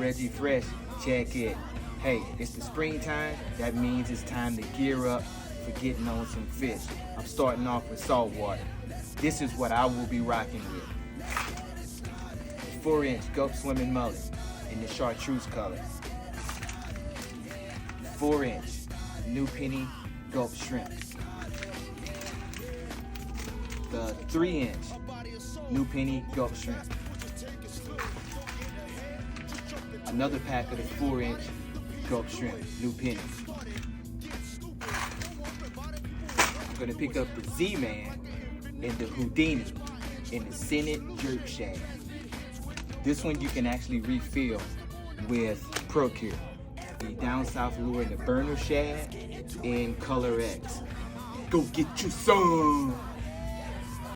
Reggie Fresh, check it. Hey, it's the springtime. That means it's time to gear up for getting on some fish. I'm starting off with saltwater. This is what I will be rocking with. 4-inch gulp swimming mullet in the chartreuse color. 4-inch new penny gulp shrimp. The 3-inch new penny gulp shrimp. Another pack of the 4-inch gulp shrimp, new penny. I'm gonna pick up the Z-Man and the Houdini in the Senate jerk shad. This one you can actually refill with Procure. The down south lure in the burner shad in color X. Go get you some!